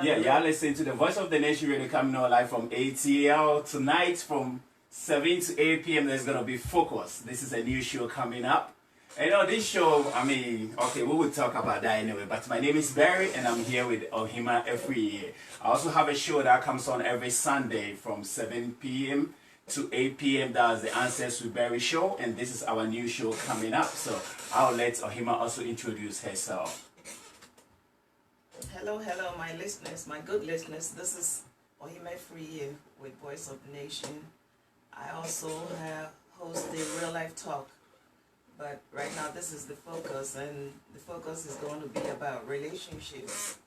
Yeah, y'all listen to the Voice of the Nation radio coming on live from ATL tonight from 7 to 8 p.m. There's gonna be Focus. This is a new show coming up. And this show, I mean, okay, we will talk about that anyway. But my name is Barry, and I'm here with Ohima every year. I also have a show that comes on every Sunday from 7 p.m. to 8 p.m. That's the Answers with Barry show, and this is our new show coming up. So I'll let Ohima also introduce herself. Hello, my listeners, my good listeners. This is Ohima Free with Voice of the Nation. I also host the Real Life Talk, but right now this is the focus, and the focus is going to be about relationships,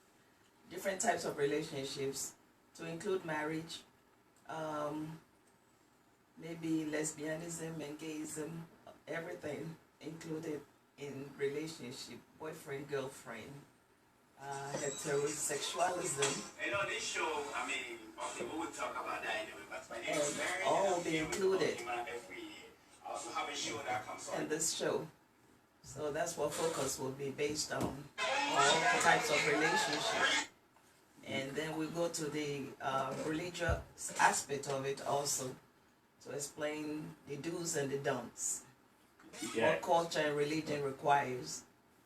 different types of relationships, to include marriage, maybe lesbianism and gayism, everything included in relationship, boyfriend, girlfriend. Heterosexualism. And on this show, I mean, okay, we will talk about that anyway, but my name is Barry, all will be included. Every year. I also have a show that comes on. And this show. So that's what Focus will be based on, all types of relationships. And then we go to the religious aspect of it also, to explain the do's and the don'ts. Yeah. What culture and religion requires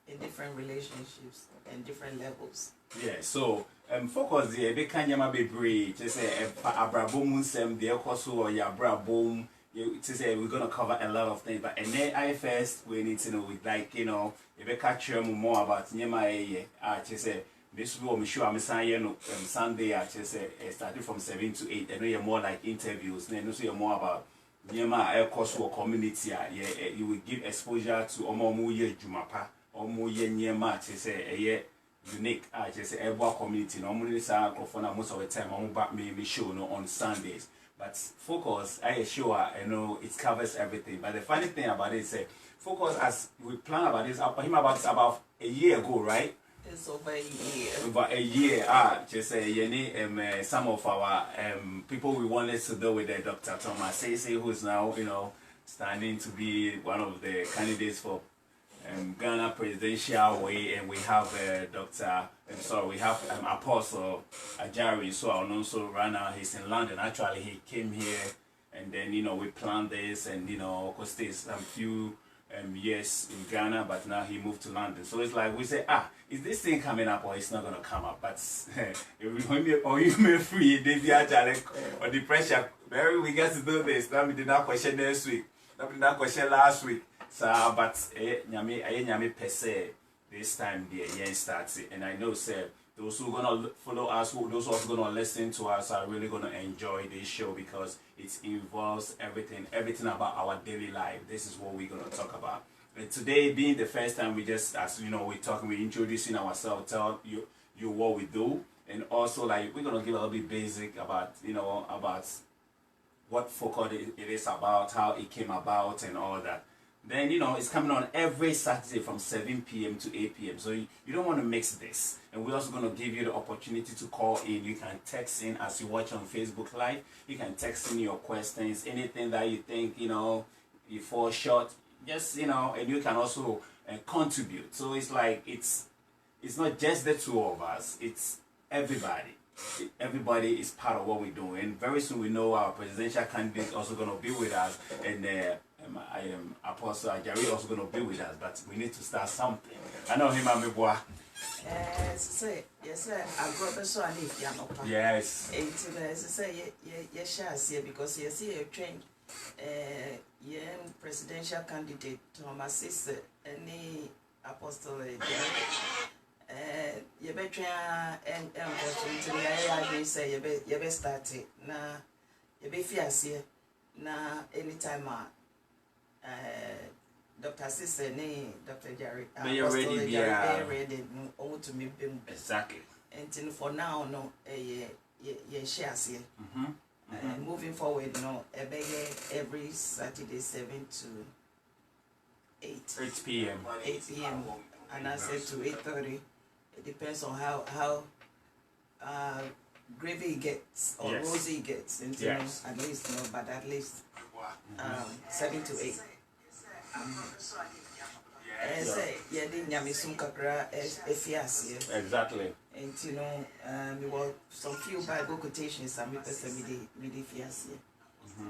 in different relationships and different levels. Yeah, so Focus the be kanyama be brave. Just say abrabom sem the ekoso or ya abrabom. To say we're gonna cover a lot of things, but and then I first we need to know with like if we catch more about nyama just say this will I'm sure I'm saying Sunday just say starting from 7 to 8. I know you're more like interviews. Then also you're more about nyama ekoso community. Yeah, you will give exposure to omo ye jumapa. Omo ye nyema say unique just say every community normally say most of the time I'm back me show on Sundays, but Focus I assure it covers everything. But the funny thing about it is Focus, as we plan about this about a year ago, right? It's over a year. Over a year, just say some of our people we wanted to do with Dr. Thomas Sese, who's now standing to be one of the candidates for Ghana presidential way, and we have we have Apostle Ajari. So I also right now he's in London. Actually, he came here, and then we planned this, and of course there's a few years in Ghana, but now he moved to London. So it's like we say, is this thing coming up or it's not gonna come up? But or you may free or the pressure. Maybe we get to do this. That we did not question next week. That we did not question last week. So, but nyame per se this time the year starts, and I know those who are gonna follow us, those who are gonna listen to us are really gonna enjoy this show because it involves everything about our daily life. This is what we're gonna talk about. And today being the first time, we just, as we're introducing ourselves, tell you what we do, and also like we're gonna give a little bit basic about about what Focus it is about, how it came about, and all that. Then it's coming on every Saturday from 7 p.m. to 8 p.m. So you don't want to mix this. And we're also going to give you the opportunity to call in. You can text in as you watch on Facebook Live. You can text in your questions, anything that you think you fall short. Just and you can also contribute. So it's like it's not just the two of us. It's everybody. Everybody is part of what we're doing. And very soon we know our presidential candidate is also going to be with us, and I am Apostle Ajari also going to be with us, but we need to start something. I know him and me boy. Yes, I got the so I need piano. Yes. Yes, because you see a train, presidential candidate Thomas sister, any Apostle you better and unfortunately say you be started now you be fierce now anytime Dr. Sister Dr. Jerry ready to me exactly. And for now no shares here. Moving forward every Saturday 7 to 8 p.m. 8 p.m. and I said to 8:30. It depends on how gravy gets or rosy gets, at least but at least 7 to 8. Exactly. And you know, there were some few Bible quotations and midi fiasie.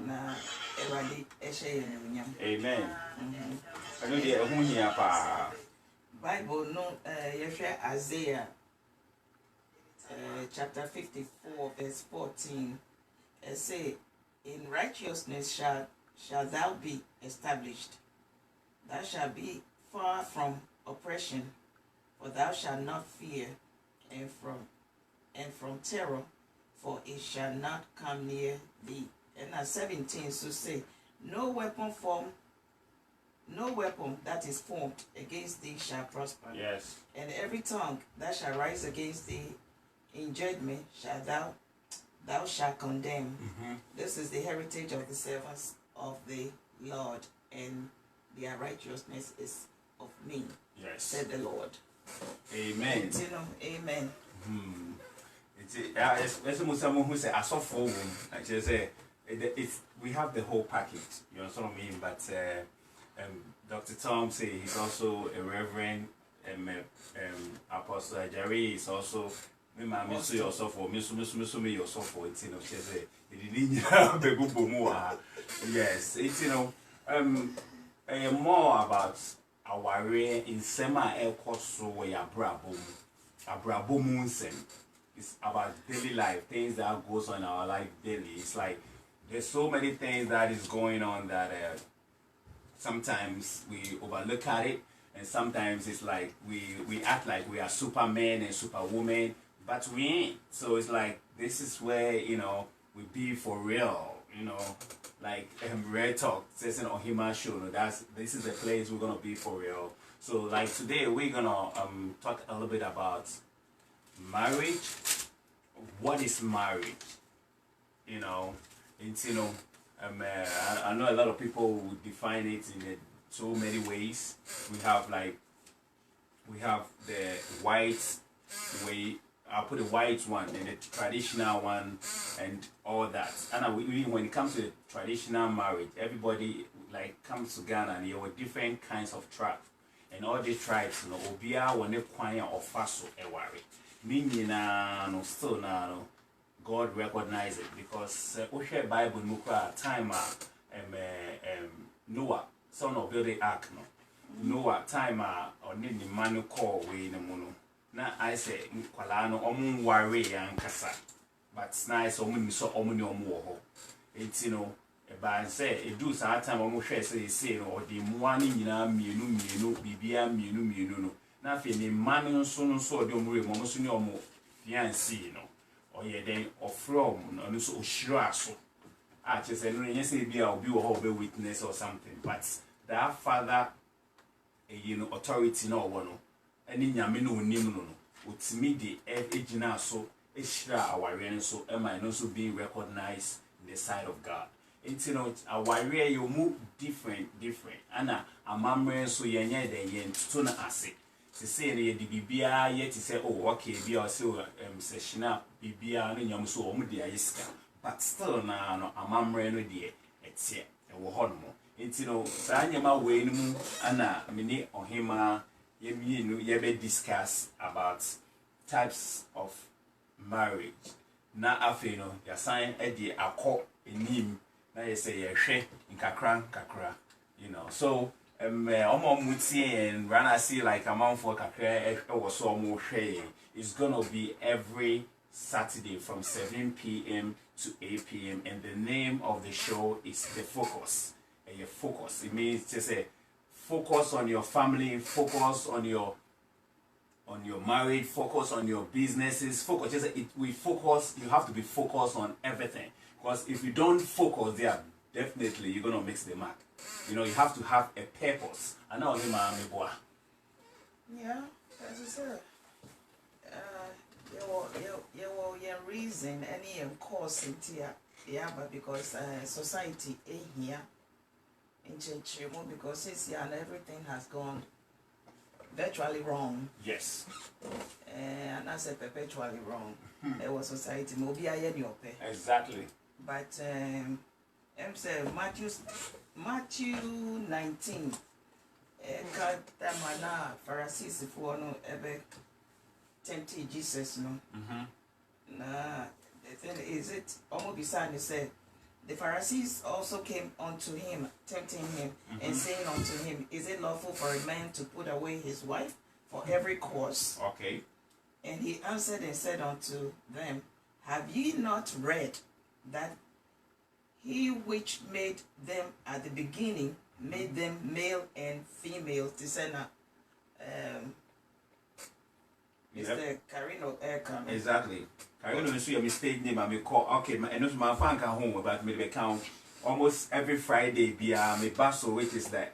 Na everybody amen. I know the Bible no Isaiah chapter 54 verse 14 say, in righteousness shall thou be established. Thou shalt be far from oppression, for thou shalt not fear, and from terror, for it shall not come near thee. And 17 so say, no weapon that is formed against thee shall prosper. Yes. And every tongue that shall rise against thee in judgment thou shalt condemn. This is the heritage of the servants of the Lord, and their righteousness is of me. Yes. Said the Lord. Amen. You know, amen. It's someone who say I saw for I just say we have the whole package. You know what I mean? But Dr. Tom say he's also a reverend. Apostle Jerry is also me so yourself for me yourself for it. You know, she say yes, it's you know more about our in sema so we abrabom it's about daily life, things that goes on in our life daily. It's like there's so many things that is going on that sometimes we overlook at it, and sometimes it's like we act like we are supermen and superwomen, but we ain't. So it's like this is where you we be for real, like Real Talk says on Ohima show. This is the place we're gonna be for real. So like today we're gonna talk a little bit about marriage. What is marriage? I know a lot of people would define it in so many ways. We have the white way. I'll put the white one and the traditional one and all that. And when it comes to the traditional marriage, everybody comes to Ghana and there were different kinds of tribes. And all these tribes, Obia one choir or faso ewari. Meaning still now God recognizes it because Oshe Bible Mukra time Noah, son of building ark Noah time or need the man call way in the mono. Now I say Kwalano omun wari kasa, but nice omun so omuni omuho. It's and say it do some time almost say or the money mienu bibia mienu no. Na fe ni man so de omure mo so ni omo fiancé or ye then or from no so oshiro aso. Just say no say bia obi wo ho be witness or something, but that father authority no wono any nyame no onim no otimi de ejina so ehira aware so am I also being recognized in the sight of God. Aware you move different ana amamre so yenye de yentuto na ase se say na de bibia yet say oh okay bia so seshina bibia no nyam so omu de ayisika, but still na no amamre no de etie e wo ho no sa nyama we no ana mini ohima ye discuss about types of marriage na afi no ya sign e de akọ enim na you say in kakra, so mutie and rana see like amount for kakra was so more it's gonna be every Saturday from 7 p.m. to 8 p.m. and the name of the show is The Focus. And your focus, it means to say focus on your family, focus on your marriage, focus on your businesses, focus. You have to be focused on everything. Because if you don't focus there, definitely you're going to miss the mark. You have to have a purpose. I know him, yeah, as I said, your reason, any cause in here, but because society ain't here in church, because since and everything has gone virtually wrong. Yes. And I said perpetually wrong. It was society. Exactly. But Say Matthew 19. Katamana Pharisees for no ever tempted Jesus no. Nah, the thing is it almost beside he said the Pharisees also came unto him, tempting him, and saying unto him, is it lawful for a man to put away his wife for every cause? Okay. And he answered and said unto them, have ye not read that he which made them at the beginning made them male and female? Tisena, Mr. Carino Aircam. Exactly. Carino is your mistake name. I may call. Okay, and not my fan can home about me count almost every Friday. Be me basso, which is the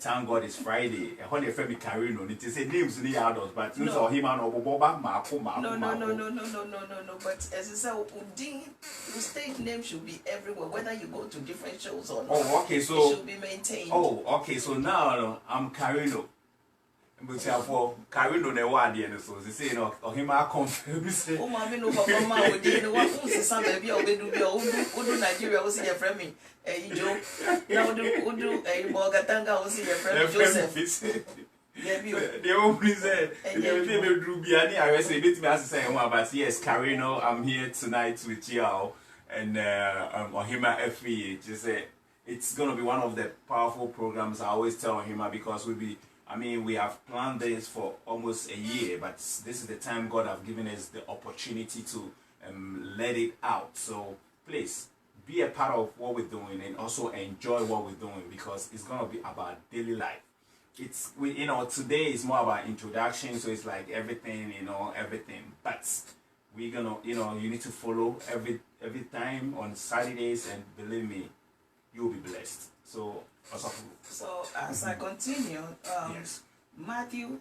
thank God it's Friday. When they friend me Carino, it is a names in the adults, but you saw him and Boba Marco. No. But as I said, your stage name should be everywhere, whether you go to different shows or not. Oh, okay, so it should be maintained. Oh, okay, so now I'm Carino. But for Carino, the word, so they say, no, or him, I confirm. Oh, my, no, Papa, we didn't want to some baby or do Nigeria was your friend me. Joe, now do a Bogatanga was your friend Joseph. The only said, Rubiani, I was a bit as saying, but yes, Carino, I'm here tonight with you and Ohima FE. Just say it's gonna be one of the powerful programs. I always tell Ohima because we have planned this for almost a year, but this is the time God have given us the opportunity to let it out. So please be a part of what we're doing and also enjoy what we're doing because it's gonna be about daily life. Today is more about introduction, so it's like everything, everything. But we're gonna, you need to follow every time on Saturdays, and believe me, you'll be blessed. So as I continue, yes. Matthew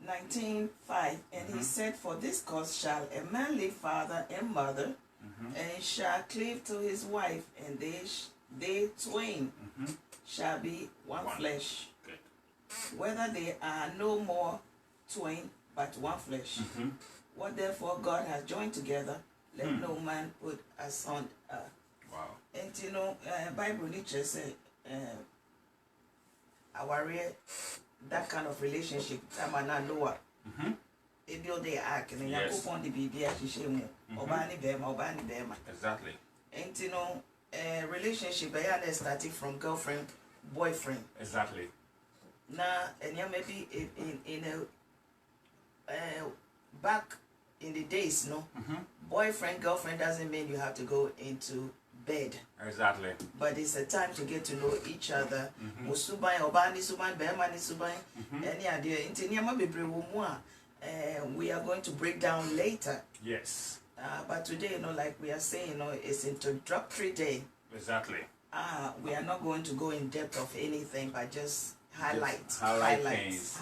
19:5, and he said, for this cause shall a man leave father and mother, and shall cleave to his wife, and they twain shall be one flesh. Whether they are no more twain, but one flesh. What therefore God has joined together, let no man put asunder. Wow. And Bible Nietzsche say, our that kind of relationship, Tamana Loa. If you're the ark and you upon the baby, Obani Bema. Exactly. And relationship, I started from girlfriend, boyfriend. Exactly. Now, and maybe in back in the days, boyfriend, girlfriend doesn't mean you have to go into bed. Exactly. But it's a time to get to know each other. Musubai, Obani Suban, Behmani Subai, any idea. We are going to break down later. Yes. But today, like we are saying, it's introductory day. Exactly. We are not going to go in depth of anything, but just highlights. Highlights.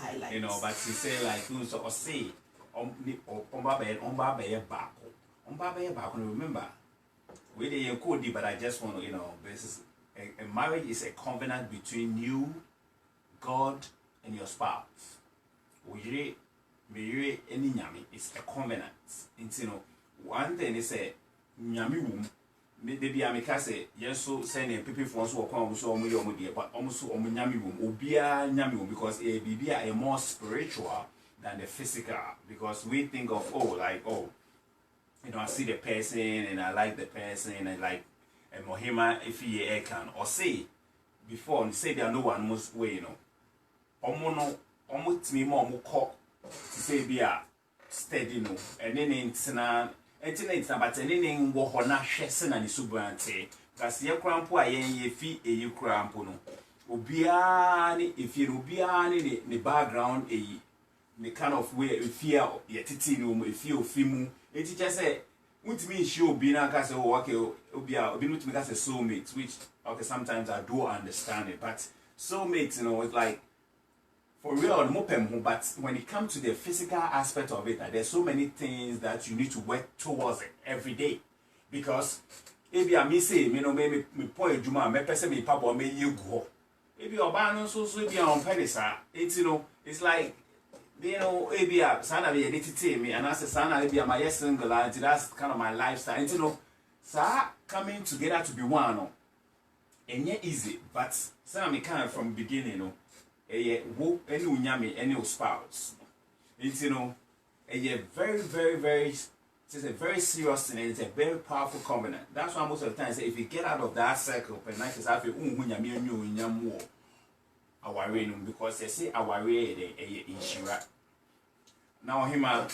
But he say like who's or say remember we didn't code it, but I just want to this is a marriage is a covenant between you, God, and your spouse. We really any nyami is a covenant. One thing is a nyami womb. Maybe I make say yes, so sending people for us who come so but almost nyami womb obia nyami womb because a baby are more spiritual than the physical because we think of I see the person and I like the person and like a Mohima if he can or say before say there no one most way almost me more call to say be a steady and then it's but anything wo na hwese na ni subrante kasi ye krampo ayen ye fi eyi krampo no obia ni efi obia ni background eyi the kind of way fear ye titi no efi ofimu enti che say untimi show obi na ka say okay obia obi no timi ka say soulmate which okay sometimes I do understand it but soulmate it's like for real, but when it comes to the physical aspect of it, there's so many things that you need to work towards it every day. Because if I may say, maybe me point Juma, me person me papa me you go. If you are banned, so be on pedestal. It's it's like if you are sana be identity me, and I say sana be my single, and that's kind of my lifestyle. And sir, coming together to be one. and yet easy, but some kind from beginning, you know, wo any unyami any spouse. It's a very, very, very, it's a very serious thing, and it's a very powerful covenant. That's why most of the time I say if you get out of that circle, and like I say, because they say our insurance. Now him, I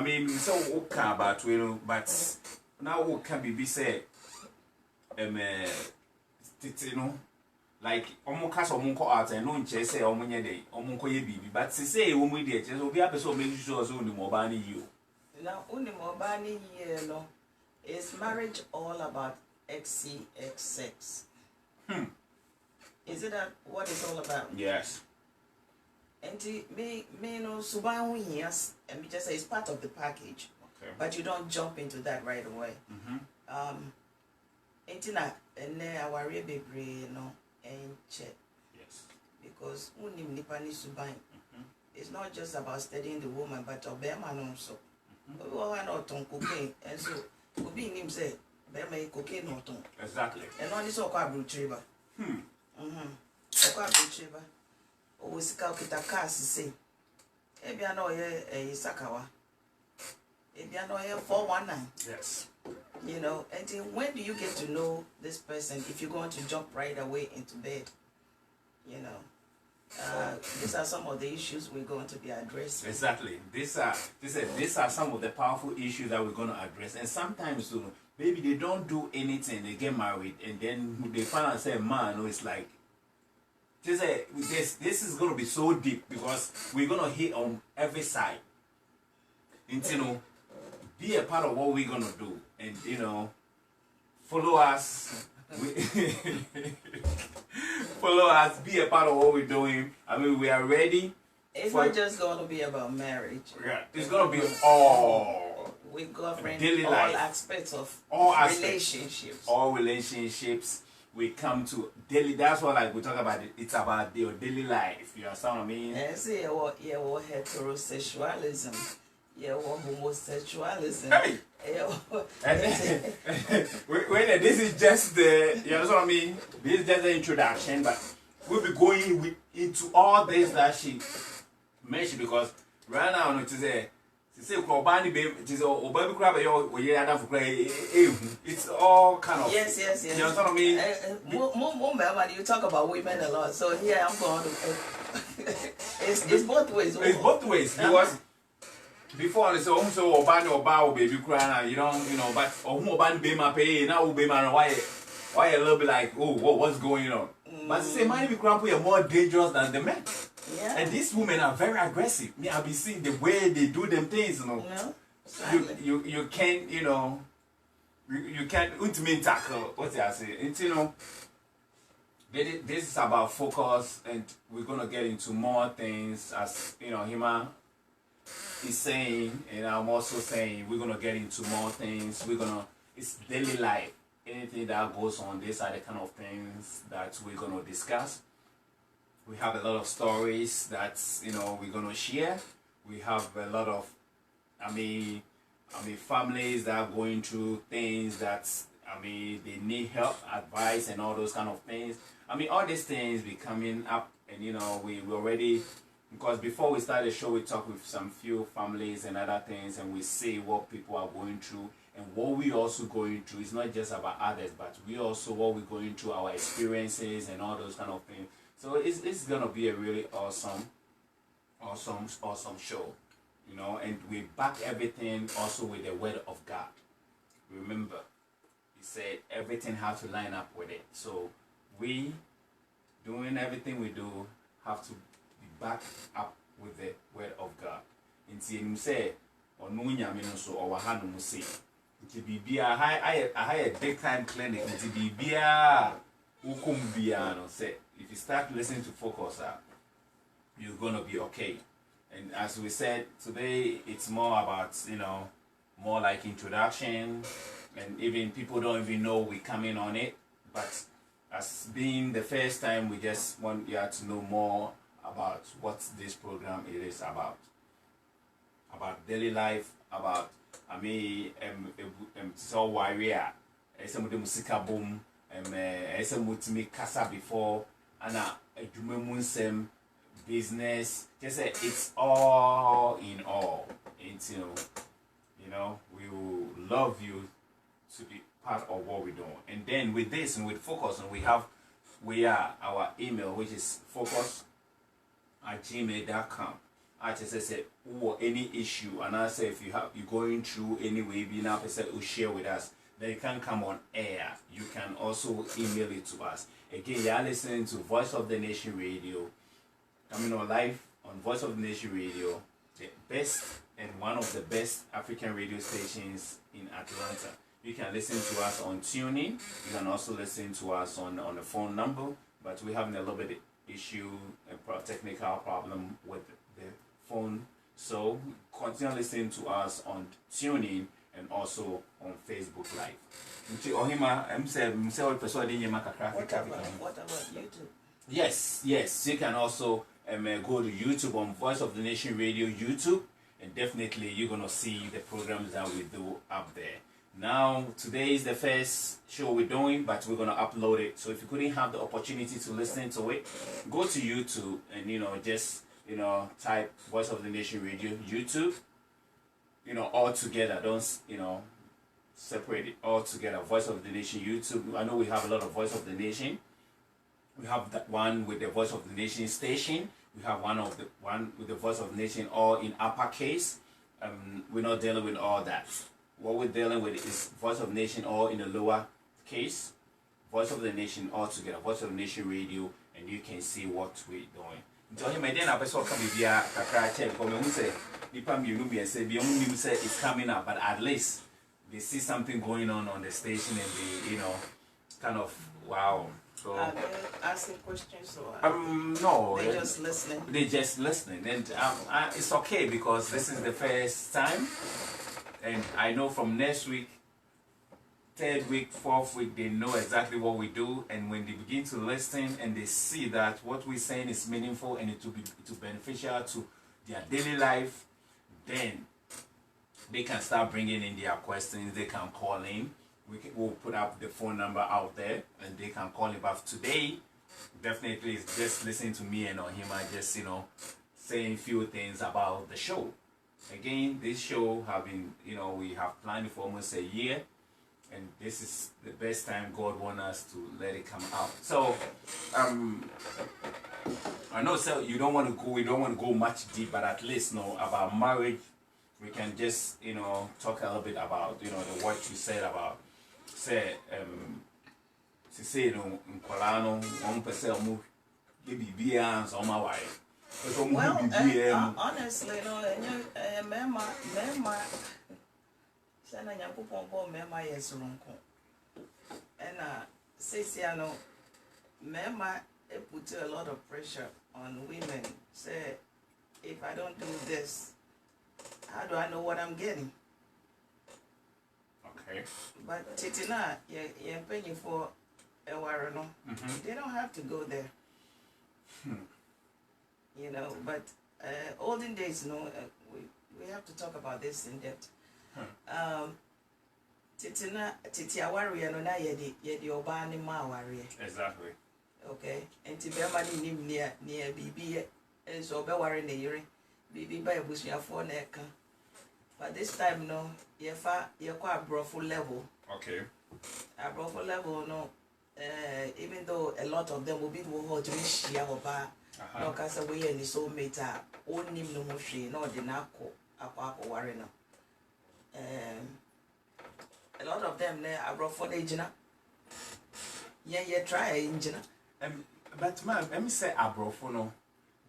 mean, so okay about but now what can be said, like cast out and no chase say day, baby, but say we did just be up so make sure so mobile you. Now only mobile no, is marriage all about XCX sex? Is it that what it's all about? Yes. And me no suban yes, and we just say it's part of the package. Okay. But you don't jump into that right away. Intina and our baby no and check. Yes. Because unim nipani suban. It's not just about studying the woman, but obeyman also. We all not on cocaine, and so we be him say, Bema cocaine not on. Exactly. And on this okwa brutriba. Okwa brutriba. O sika okita kasi say. Ebia no ye sakawa. Ebia no ye 419. Yes. You know, and then when do you get to know this person if you're going to jump right away into bed? You know, these are some of the issues we're going to be addressing. Exactly. These are some of the powerful issues that we're going to address. And sometimes, maybe they don't do anything, they get married, and then they find out say, man, it's like, this is going to be so deep because we're going to hit on every side. And, be a part of what we're going to do. And, follow us. Follow us, be a part of what we're doing. I mean, we are ready. It's not just going to be about marriage. Yeah, it's going to be all. We govern daily all life. Aspects of relationships. All relationships. We come to daily. That's what like we talk about. It's about your daily life. You understand what I mean? And see, what heterosexualism. Yeah, what homosexualism. Hey. Wait, this is just the, you know what I mean? This is just the introduction, but we'll be going into all this that she mentioned because right now, it's all kind of. Yes. You know what I mean? You talk about women a lot, so here I'm going to. It's both ways. It's both ways because. Before they say, so Obani or Bow baby crying, you know, but Obani be my pay now, be my why a little bit like, oh, what's going on? But say, my grandpa are more dangerous than the men. Yeah. And these women are very aggressive. Me, I've been seeing the way they do them things, You can't, you can't ultimate tackle. What I say? And this is about focus, and we're gonna get into more things as Hima. He's saying, and I'm also saying, we're gonna get into more things. It's daily life. Anything that goes on, these are the kind of things that we're gonna discuss. We have a lot of stories that we're gonna share. We have a lot of, families that are going through things that they need help, advice, and all those kind of things. All these things be coming up, and we already. Because before we start the show, we talk with some few families and other things, and we see what people are going through and what we also going through. It's not just about others, but we also what we're going through, our experiences and all those kind of things. So it's gonna be a really awesome show, And we back everything also with the word of God. Remember, he said everything has to line up with it. So we doing everything we do have to back up with the word of God. Nti enim say onu nyame no so o wa ha no say. Nti bibia I a big time clinic. Nti bibia ukum bia no say if you start listening to focus you're going to be okay. And as we said today, it's more about more like introduction, and even people don't even know we coming on it, but as being the first time, we just want you to know more about what this program is about daily life, about so warrior, some of the musica boom, ese mutimi kasa before ana adwuma mu nsem business just say it's all in all. It's you know we will love you to be part of what we're doing. And then with this and with Focus, and we are our email, which is focus@gmail.com. I just say any issue, and I say if you're going through any way, be now will share with us. Then you can come on air. You can also email it to us. Again, you are listening to Voice of the Nation Radio, coming on live on Voice of the Nation Radio, the best and one of the best African radio stations in Atlanta. You can listen to us on TuneIn. You can also listen to us on the phone number, but we're having a little bit issue, a technical problem with the phone. So continue listening to us on TuneIn and also on Facebook Live. What about YouTube? Yes, you can also go to YouTube on Voice of the Nation Radio YouTube, and definitely you're gonna see the programs that we do up there. Now today is the first show we're doing, but we're gonna upload it. So if you couldn't have the opportunity to listen to it, go to YouTube and just type Voice of the Nation Radio YouTube. All together. Don't separate it all together. Voice of the Nation YouTube. I know we have a lot of Voice of the Nation. We have that one with the Voice of the Nation station. We have one with the Voice of the Nation all in uppercase. We're not dealing with all that. What we're dealing with is Voice of the Nation all in the lower case. Voice of the Nation all together. Voice of the Nation Radio, and you can see what we're doing. Until my then episode come with a check. Because we say it's coming up, but at least they see something going on the station, and they kind of wow. So are they asking questions or no, they're just listening? They're just listening, and it's okay because this is the first time, and I know from next week, third week, fourth week, they know exactly what we do, and when they begin to listen and they see that what we're saying is meaningful and it will be beneficial to their daily life, then they can start bringing in their questions. They can call in. We'll put up the phone number out there, and they can call in. But today, definitely, it's just listening to me and Ohima, just saying a few things about the show. Again, this show have been, we have planned it for almost a year, and this is the best time God wants us to let it come out. So, I know, so we don't want to go much deep, but at least about marriage, we can just talk a little bit about the what you said about say in Kolano 1% BBA so my wife. Well, honestly, mema sana nyankopon bo mema yesoronko. And sesiano mema put a lot of pressure on women. Say if I don't do this, how do I know what I'm getting? Okay. But Titina, you're paying for a warrant. They don't have to go there. But olden days, we have to talk about this in depth. Titia warrior, no, na yedi obani ma warrior. Exactly. Okay. And Tibemani nim near BB, and so be warring the year. BB by bush your phone. But this time, you're quite brothel level. Okay. A brothel level, even though a lot of them will be more to reach Yahoba, no Casaway and his own mate, only no moshi, no Dinaco, Aquaco Warreno. A lot of them are brothel agent. Yeah, try engine. But man, let me say abrofono,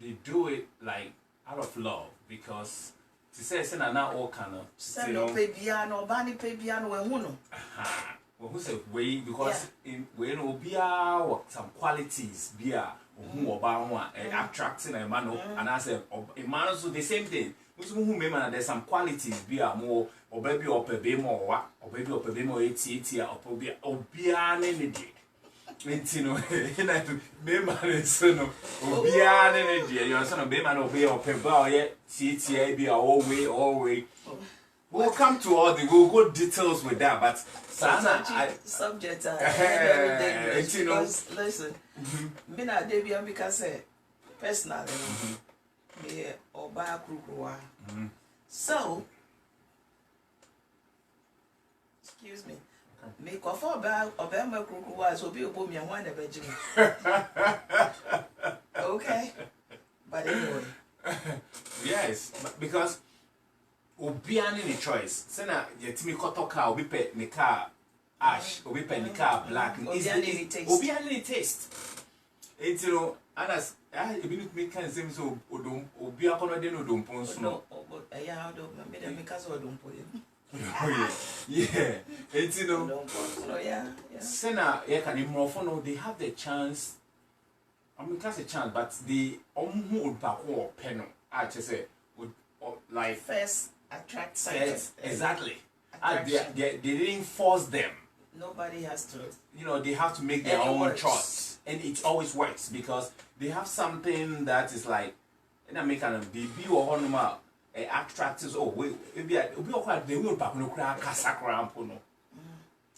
they do it like out of love because to say it's not all kind of no pay piano, Bani pay piano, well, who said way because in when some qualities beer who about attracting a man and I said a man so the same thing. Who remember there's some qualities beer more or baby or baby more or baby or baby more 80 or beer energy. Beman son of Obian energy, your son of Beman obey or Peba yet, CTA be all way. We'll come to all the, we'll go details with that, but subject you know, listen, me na Debbie because personally, me oba krukuwa. So, excuse me. Me kofa oba ma krukuwa so be obo me wan ebe jimi. Okay. But anyway. Yes, because obiani the choice. Say na yetimi koto car obi pe ni car ash, obi pe ni car black. Obiani the taste. It's you know, anas ebi ni me kan say so odom obi akono de no odom ponso no. Yeah, odom me dem because odom po. Yeah. It's you know. Yeah. Say na ye kan imrofo no, they have the chance. I mean, that's a chance, but the would back or pen. I just say would like first attract exactly. They didn't force them. Nobody has to. You know, they have to make their own choice, and it always works because they have something that is like. And I make kind of the view or normal attractors. Oh, we quite they will back no crack casacram no.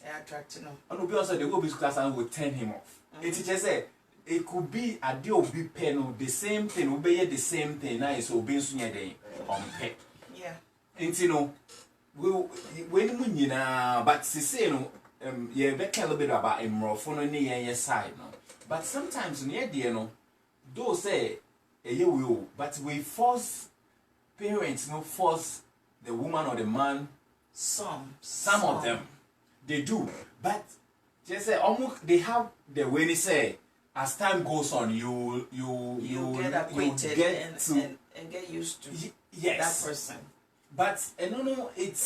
Attract no. And we also they will be class and will turn him off. It just say. It could be a deal be pen the same thing, obey the same thing. Now it's obeying sooner than on pet. Yeah. And you know, when we but say no, yeah, better a little bit about him rough on the side, no. But sometimes near the no, those say a year will, but we force parents, no force the woman or the man. Some of them they do, but just say almost they have the way they say. As time goes on, you get acquainted and get used to that person. But no, it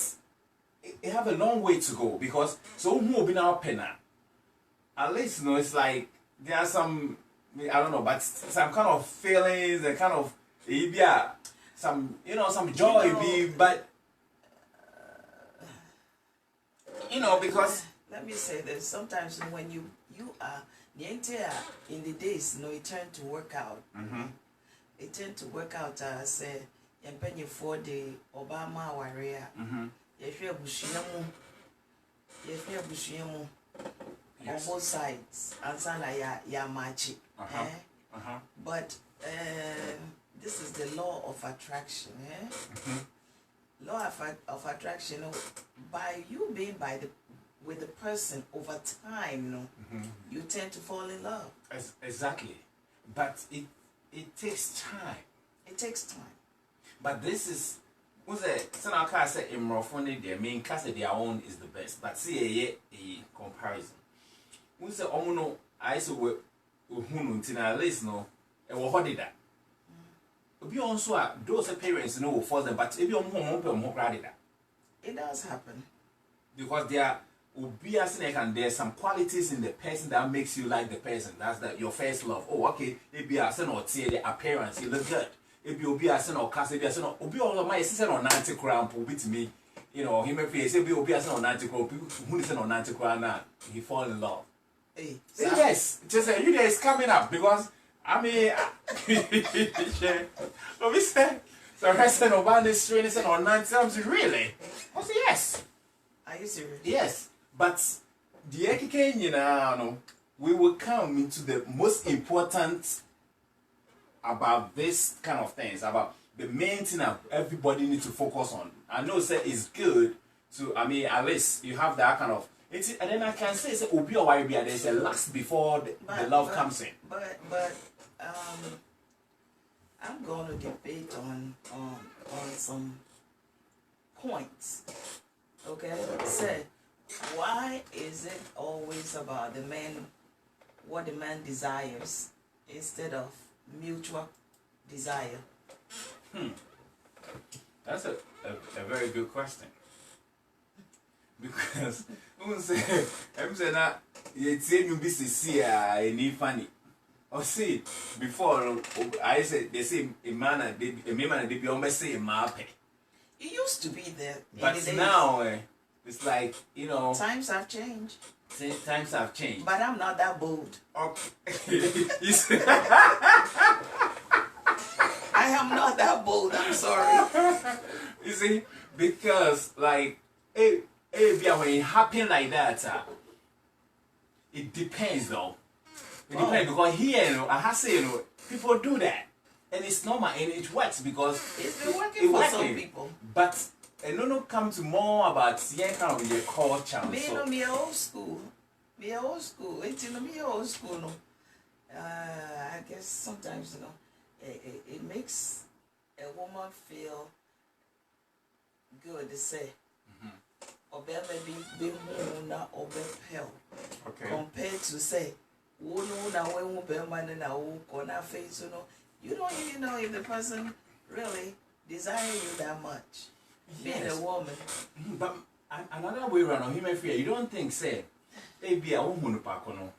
have a long way to go because so who be now penna. At least you know it's like there are some I don't know, but some kind of feelings and kind of some some joy but because let me say this, sometimes when you are in the days, it tend to work out. It tend to work out as a penny for the Obama warrior. If you're Bushiamu, on both sides, and sound like Yamachi. But this is the law of attraction. Law of attraction, by you being with the person over time, you tend to fall in love. Exactly. But it takes time. It takes time. But this is who's a son of car say in Morphone, their main cast their own is the best. But see a comparison. Who's the omono I saw at least no a what that. Be also those parents know for them, but if you're more it does happen. Because they are and there's some qualities in the person that makes you like the person. That's your first love. Oh, okay. If you are or the appearance, you look good. If you be a son or cast, if you are son or be all my sister or 90 crown, with me, he may face if you be a son or 90 crown, who is on 90 crown now, he fall in love. Hey, yes, just say you guys coming up because I mean, so we said the rest of the this training on 90 times really. I said yes. Are you serious? Yes. But the Ekike, we will come into the most important about this kind of things, about the main thing that everybody needs to focus on. I know say it's good to, at least you have that kind of, and then I can say, Obi or Waribia, there's a lust before the love comes in. But I'm going to debate on some points. Okay? Say, why is it always about the man, what the man desires, instead of mutual desire? That's a very good question. Because I'm saying that you be sincere funny. Or see, before I said they say a man and they be almost say a mape. It used to be there. But now it's like, times have changed. Times have changed. But I'm not that bold. Okay. I am not that bold, I'm sorry. You see, Because like when it happen like that, it depends though. It depends because here, you know, I have say, you know, people do that, and it's normal and it works because it's been working for some people. But no come to more about kind of your culture. Me no me old school. Me old school. It's you know me old school no. I guess sometimes you know it makes a woman feel good to say. Obe maybe na obe pale. Okay. Compared to say, wo no na we wo be man na wo ko na face you know. You don't even know if the person really desires you that much. Being a woman. But another way around, human fear, you don't think, say, be a woman, Pacono.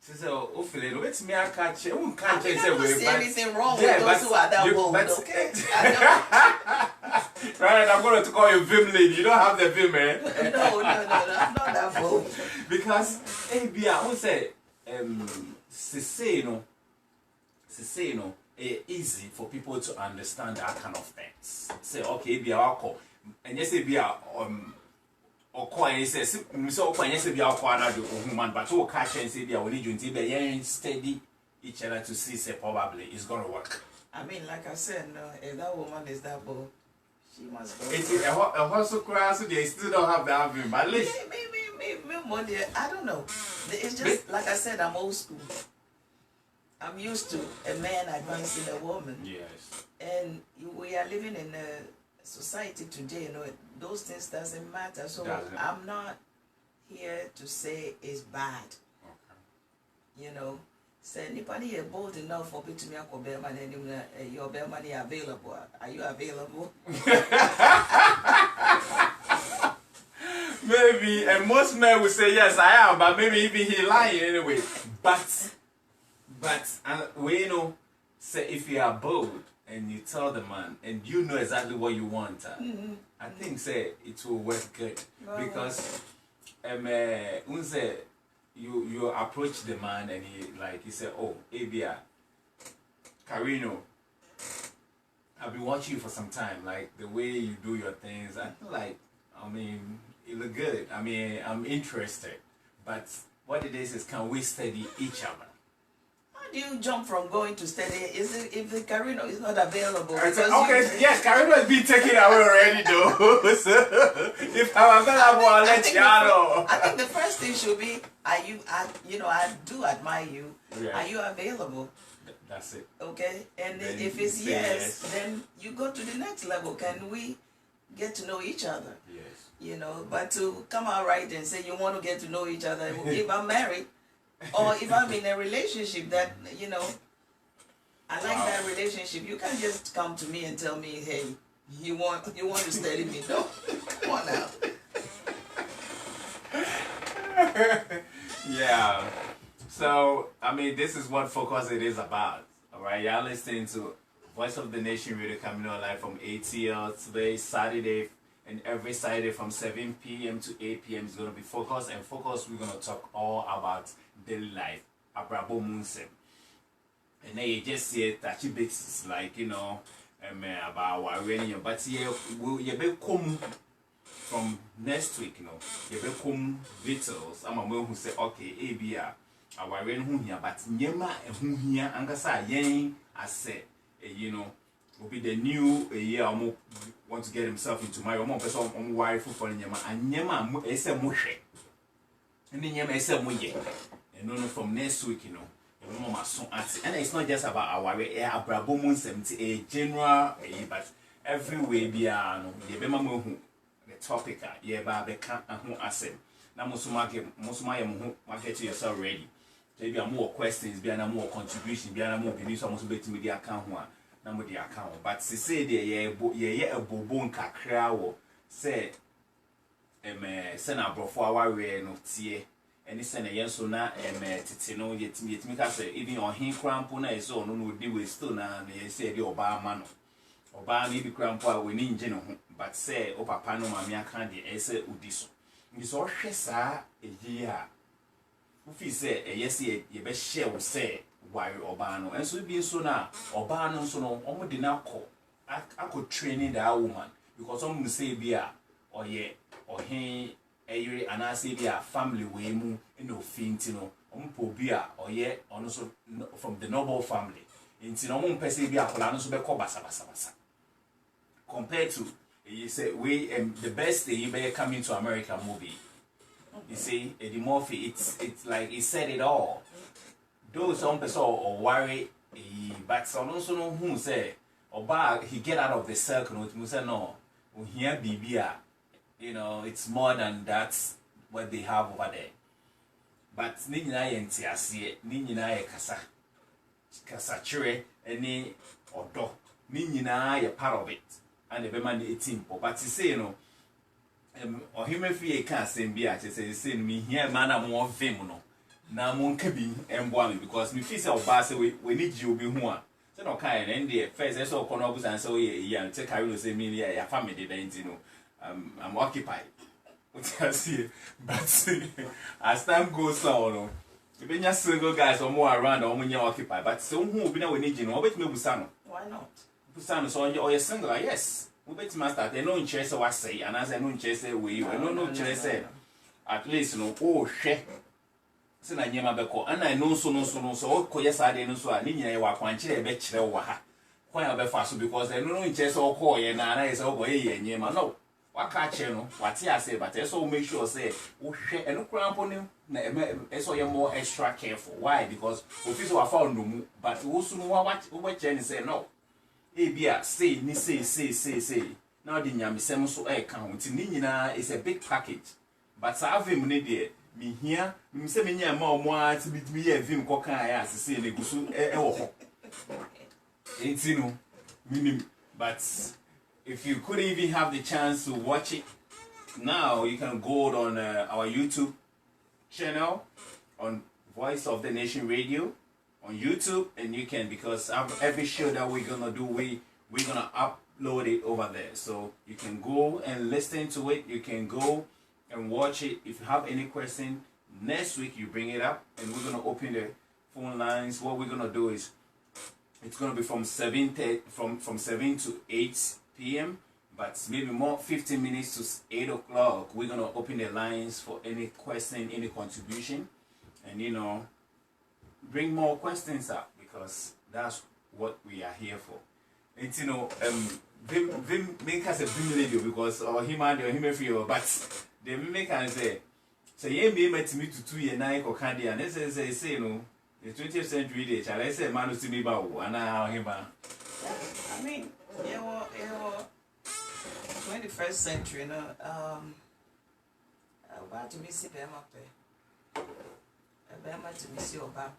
Sister, hopefully, let me catch it. I won't catch it. I don't see anything wrong with those who are that bold, okay? Right, I'm going to call you Vim lady. You don't have the Vim, eh? No, I'm not that bold. Because, be I won't say, you know, it's easy for people to understand that kind of things. Say, okay, be alcohol, and yes, be a or coin says, so when yes, be alcohol, human, but all catch and say, be a religion, be steady each other to see, say, probably it's gonna work. I mean, like I said, no, if that woman is that bold, she must go. It's a horse crash, so they still don't have that view, but at least. Me, I don't know. It's just, like I said, I'm old school. I'm used to a man advancing a woman. Yes. And we are living in a society today, you know, those things doesn't matter. So I'm not here to say it's bad. Okay. You know, say anybody here bold enough for me to make a bear man and your bear money available. Are you available? Maybe, and most men will say yes, I am, but maybe even he lying anyway. But we know, say if you are bold and you tell the man and you know exactly what you want, I think say it will work good. Because you approach the man and he say, oh, Abia, Carino, I've been watching you for some time, like the way you do your things. I feel like, I mean, it look good. I mean, I'm interested. But what it is can we study each other? Do you jump from going to study? Is it if the Carino is not available? Okay, yes, Carino has been taken away already, though. So, if I'm available, I'll let you know. I think the first thing should be: are you? I do admire you. Yeah. Are you available? That's it. Okay, and then if it's yes, then you go to the next level. Can we get to know each other? Yes. You know, but to come out right and say you want to get to know each other, if I'm married. Or if I'm in a relationship that, you know, I like that relationship, you can't just come to me and tell me, hey, you want to study me. No, come on now. Yeah. So, I mean, this is what Focus It is about. Alright, y'all listening to Voice of the Nation Radio coming on live from ATL today, Saturday. And every Saturday from 7 p.m. to 8 p.m. is going to be Focus. And Focus, we're going to talk all about daily life. Abrabo Munsem. And then you just see it, touchy bits like, you know, about what we're in. But you be come from next week, you know. You be come vitals. I'm a man who say, okay, ABR. Our rain who here, but Nyema and who here, Angasa, Yang, I said, you know. Will be the new year want to get himself into my person wife for Nyama and Nyama is a mushe. And then Nyama is a muye. And no from next week, you know, and it's not just about our Abrabo 70 a general, but every way beyond the Bemamu, the topic, yeah, Babe can't and who asset. Now, Musumaya market yourself ready. Maybe more questions, be more contribution, be more pennies almost bet me the account one. Number the account, but she said, yeah, a bobon cacrao say, send a before our way no tea, and it's a yes or not, Titino, yet me, say, even on him crampona is all no deal with stone, and they say the Obama, Obama maybe crampa we need general, but say, O Papano, Mamma Candy, I say, Udiso. It's all she saw a year. If he said, yes, ye best share will say. Why Obano and so being so now Obano so no did not call I could train that woman because some say be a or ye or he a and I say be a family way mu in no fintino po be a or ye also from the noble family. In Tinomon Pesi be a colano so be basa. Compared to you say we the best thing you better come into America movie. You see, Eddie Murphy, it's like he said it all. Though some person or worry, but some also know who say or bag he get out of the circle. No, say no. Here BBA, you know, it's more than that's what they have over there. But nina yentiasi, nina kasa chure any or do. Nina ye part of it. And the man 18. But you say, you know, or him if he can't send be at say me here man I'm more famous no. Now mon can be and because me feel our we need you be one. So no kind and the first I saw Conobus and so yeah take I say me yeah family didn't you know I'm occupied. What I see but as time goes on you been just single guys or more around or when you're occupied but so who be now we need you know bet me busano. Why not? Busano so you're single yes. We bet master they no interest what say and as I no interest we no interest at least no oh she say na nyema beko and I know so o koye sade no so a ni nyina ye wa kwanchire be kire wo ha kwan be fa so because they no interest o koye na say o boye ye nyema no waka che no wate ase but so make sure say o hwe eno krampo ni na so ye more extra careful why because office wa found no mu but wo su no wa che ni say no ebia say ni say now the nyamesem so e kan nti ni nyina is a big package but sa avim ni de me here me say me nya ma omo a ti bitimi ye avim ko kan ya asese na gusu e wo ho enti no minim but if you couldn't even have the chance to watch it now you can go on our YouTube channel on Voice of the Nation Radio on YouTube and you can because every show that we're gonna do we're gonna upload it over there so you can go and listen to it you can go and watch it if you have any question next week you bring it up and we're gonna open the phone lines what we're gonna do is it's gonna be from 7 to 8 p.m. but maybe more 15 minutes to 8 o'clock we're gonna open the lines for any question any contribution and you know bring more questions up because that's what we are here for. And you know, Vim make us a Vim radio because or him and him feel, but the make can say, so ye be met me to 2 years now or candy and say you know the 20th century day. Shall I say man to me about and him? I mean, yeah, 21st century, you know. About to miss him up. To miss you about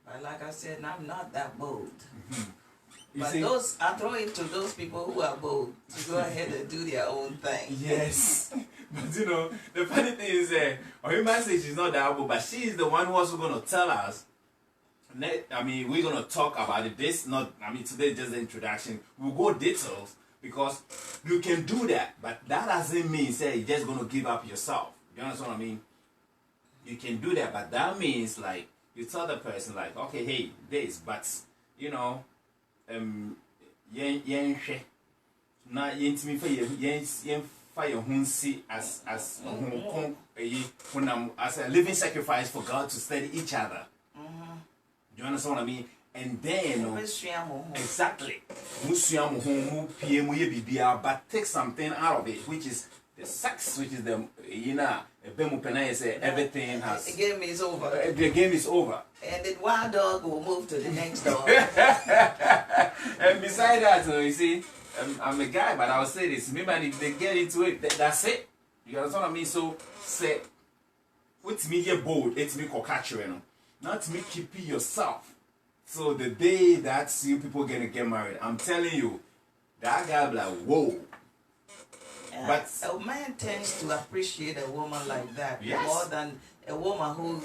but like I said, I'm not that bold. But those I throw it to those people who are bold to go ahead and do their own thing. Yes. But you know, the funny thing is Ohima says she's not that bold, but she's the one who's also gonna tell us. I mean, we're gonna talk about it. This not I mean today just the introduction. We'll go details because you can do that, but that doesn't mean say you're just gonna give up yourself. You understand what I mean? You can do that, but that means like you tell the person like, okay, hey, this, but you know, na yentimi fire hunsi as a living sacrifice for God to study each other. Do you understand what I mean? And then exactly, but take something out of it, which is the sex, which is the everything has. The game is over. The game is over. And the wild dog will move to the next dog. And beside that, you see, I'm a guy, but I'll say this. Maybe if they get into it, that's it. You understand what I mean? So, say, what's me get bold? It's me cocature, not me keeping yourself. So the day that you people gonna get married, I'm telling you, that guy be like, whoa. But a man tends to appreciate a woman like that more than a woman who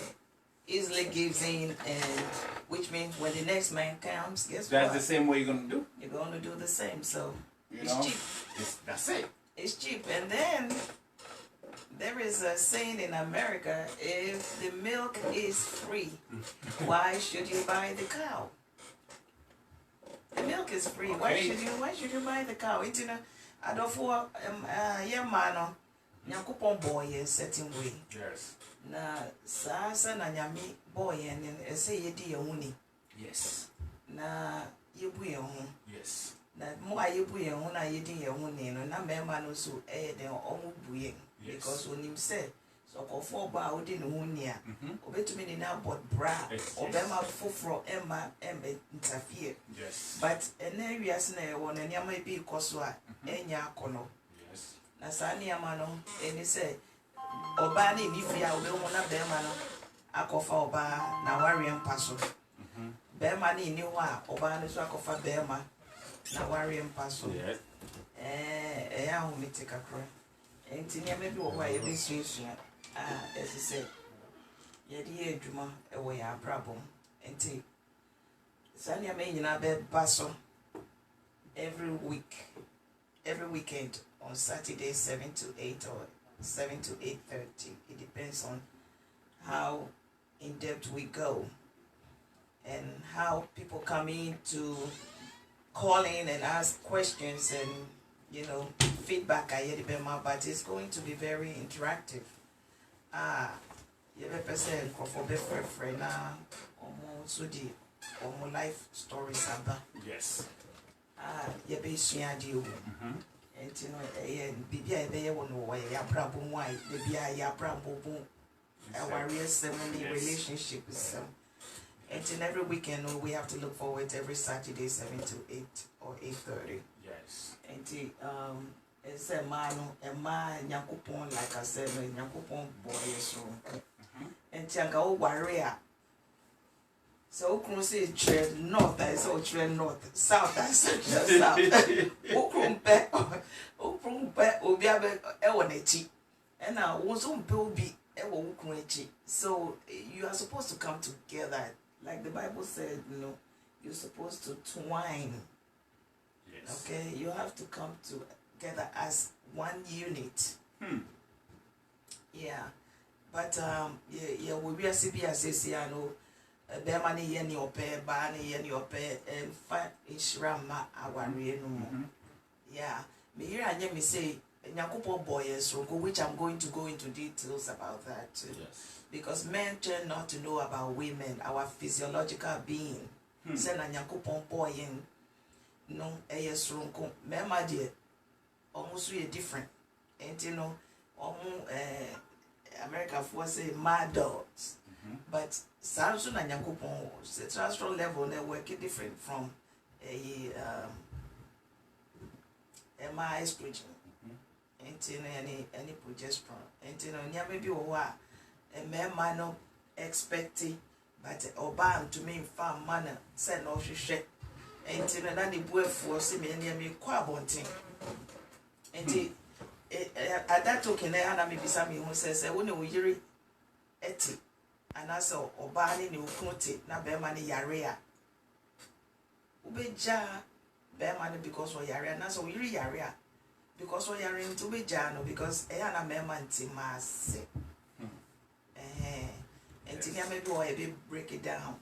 easily gives in, and which means when the next man comes, guess what? That's the same way you're gonna do. You're gonna do the same. So it's cheap. That's it. It's cheap, and then there is a saying in America: if the milk is free, why should you buy the cow? The milk is free. Okay. Why should you buy the cow? It's I don't for yeah man. Nyankopon boy in certain way. Yes. Na sa na nyame boy and say ye di ehuni. Yes. Na yebu ehun. Yes. Na mo ayebu ehun na ye di ehuni no na me man no so den omo buye because onim say so kofo ba odi ne huni a obetumi ni na bot bra obema foforo emma interfere. Yes. But en areas na e won na nyama bi koso a enya akono. Yes. Na sani amano eni say oba ni nifia obehu na bema no akofa oba na ware mpaso. Bema ni ni ho a oba no so akofa bema na ware mpaso. Yes. Ya hu meti kakra. Enti ni ame bi wo ha ye be suasua as I say ye di adwuma e wo ya brabom. Enti sani ame nyina be baso every weekend on Saturday 7 to 8 or 7 to 8:30. It depends on how in depth we go and how people come in to call in and ask questions and feedback. But it's going to be very interactive. You represent for friend almost life stories about. Yes. You be sharing deal. And Bibia be one way, ya problem why, Bibia ya problem, our real ceremony relationship is some. And every weekend we have to look forward to every Saturday 7 to 8 or 8:30. Yes. And it's a man Nyankopon, like I said, Nyankopon boy so. And Tianga warrior. So Okrum say trade north, I say trade north, south, I say south. Okrum pe obi abe e wonechi. And now wonso mpe obi e wo Okrum echi. So you are supposed to come together. Like the Bible said, you're supposed to twine. Yes. Okay, you have to come together as one unit. Yeah. But yeah, we be a CBS no. Bemani yeni ope, bani yeni ope, and fight inshirama awari no. Yeah, me here and me say Nyankopon boys, which I'm going to go into details about that. Yes. Because men tend not to know about women, our physiological being. Say na Nyankopon boy no yes runko. Mema de almost really different. And America for say mad dogs. But Samson and Nyankopon, the testosterone level they work different from a estrogen. Any progesterone. And maybe a man no expecting, but oban to me farm manner send no shit. And then the boy force me and me quabonting. And at that token, I had me beside me who says, I wouldn't we eti. And also obani ni ukunti na bema ni yarea. Ubeja bema ni because we yarea. Na so we yarea because we yarea into beja no because na mema nti mase. And maybe we break it down.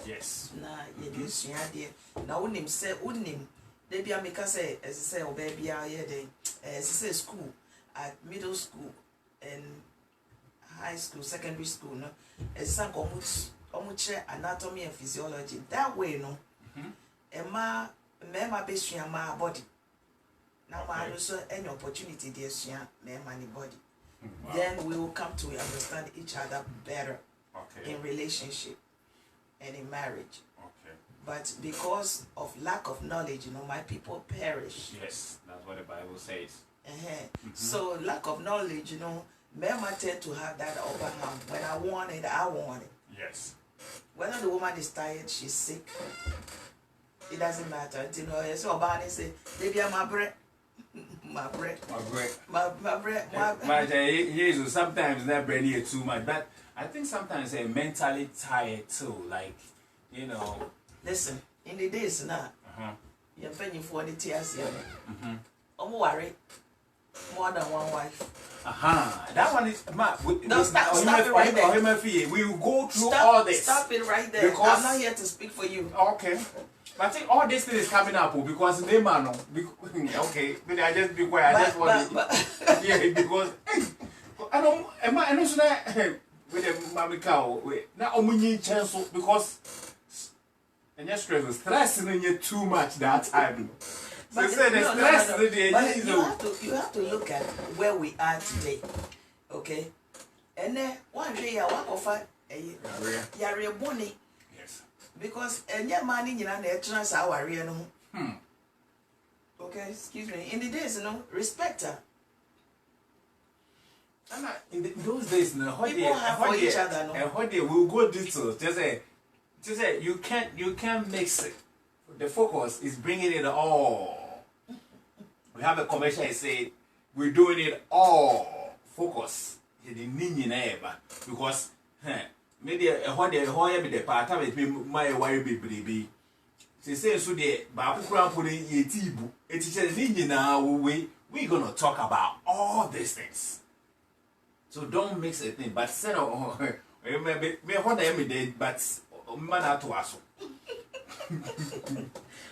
Yes. Na ye di suya de. Na unim say unim. They be ameka say as say obaby ye de say school at middle school and high school, secondary school, no. It's almost anatomy and physiology. That way, no. Emma, mema be ma body. Now, I also any opportunity there, mema body. Wow. Then we will come to understand each other better in relationship and in marriage. Okay. But because of lack of knowledge, my people perish. Yes, that's what the Bible says. So lack of knowledge, men tend to have that upper hand. When I want it, I want it. Yes. Whether the woman is tired, she's sick, it doesn't matter. So Barney say, "Baby, my bread, my bread, my bread." Jesus, sometimes that bread here too much, but I think sometimes they're mentally tired too. Like, Listen, in the days now, you're paying for the tears. I'm worried. more than one wife. That one is no, stop it right there. We will go through all this. Stop it right there. Because I'm not here to speak for you. Okay. But I think all this thing is coming up because okay, maybe I just be quiet. I just want to yeah, because I don't know so that with the mama cow now omunyi chance because and your stress is too much that time. But you have to look at where we are today. Okay? And then one day I walk off Yari Bonnie. Yes. Because and your money you know the trans our no. Okay, excuse me. In the days, respect her. In those days, people have for each other, no. And what they will go details. Just say you can't mix it. The focus is bringing it all. We have a commercial that say we're doing it all. Focus. Because maybe what they the part of it my worry baby. She says so the Babu put in a tibu. It's now we're gonna talk about all these things. So don't mix a thing. But say no maybe what I did, but man to us.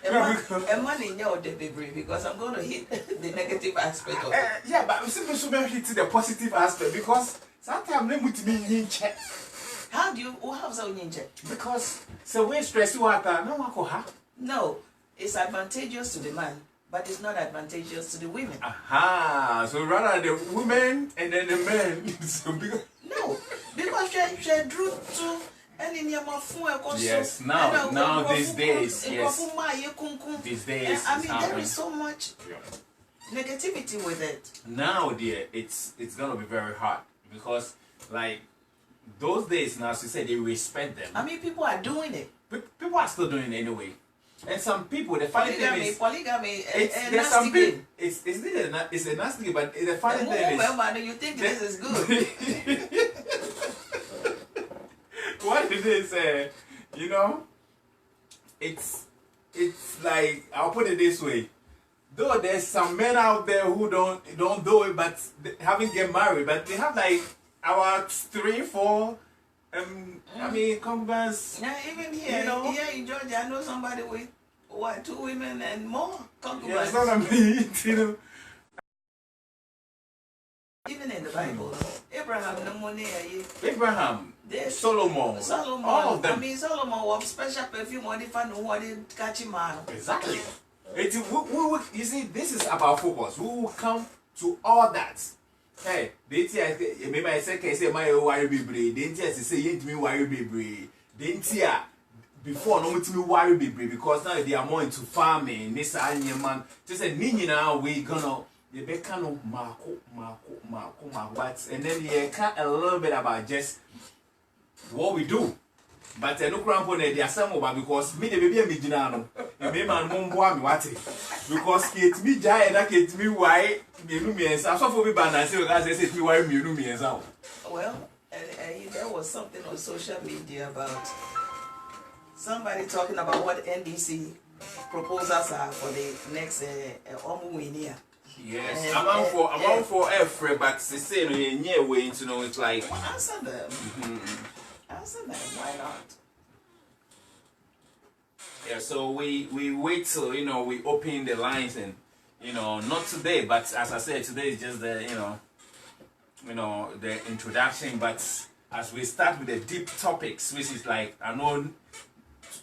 A man in your baby because I'm going to hit the negative aspect of it. Yeah, but we simply hit the positive aspect because sometimes they put me in check. How do you have so in check? Because so when stress you are no, it's advantageous to the man, but it's not advantageous to the women. So rather the women and then the men. No, because she drew to. Yes, now these days, yes. These days, I mean, there is so much negativity with it. Now, dear, it's gonna be very hard because, like, those days now, as you said, they respect them. I mean, people are doing it. People are still doing it anyway. And some people, the funny thing is, polygamy, there's some people. It's a nasty, but the funny thing is, you think this is good. What it is, it's like, I'll put it this way. Though there's some men out there who don't do it, but they haven't get married, but they have like about 3, 4, I mean, concubines. Yeah, even here, here in Georgia, I know somebody with 2 women and more concubines. Yeah, it's not a me, Even in the Bible, Abraham, Abraham. Solomon, all of them. I mean, Solomon was special perfume on the fan who wanted to catch him out. Exactly. You see, this is about focus. We will come to all that. Hey, maybe I say my worry be didn't say you to me worry be didn't before no to me worry be because now they are more into farming. This man just said now we gonna the becano marco but and then you can't a little bit about just what we do. But no cramp they are some because me the baby me jinano. And me man mumbo me what because Kate me jay and Kate me why me no me so for me ban and say guys say me why me no me well, there was something on social media about somebody talking about what NDC proposals are for the next year. Yes, I'm out for every but they say no near way to know it's like answer them. Answer them, why not? Yeah, so we wait till we open the lines and not today, but as I said, today is just the the introduction. But as we start with the deep topics, which is like I know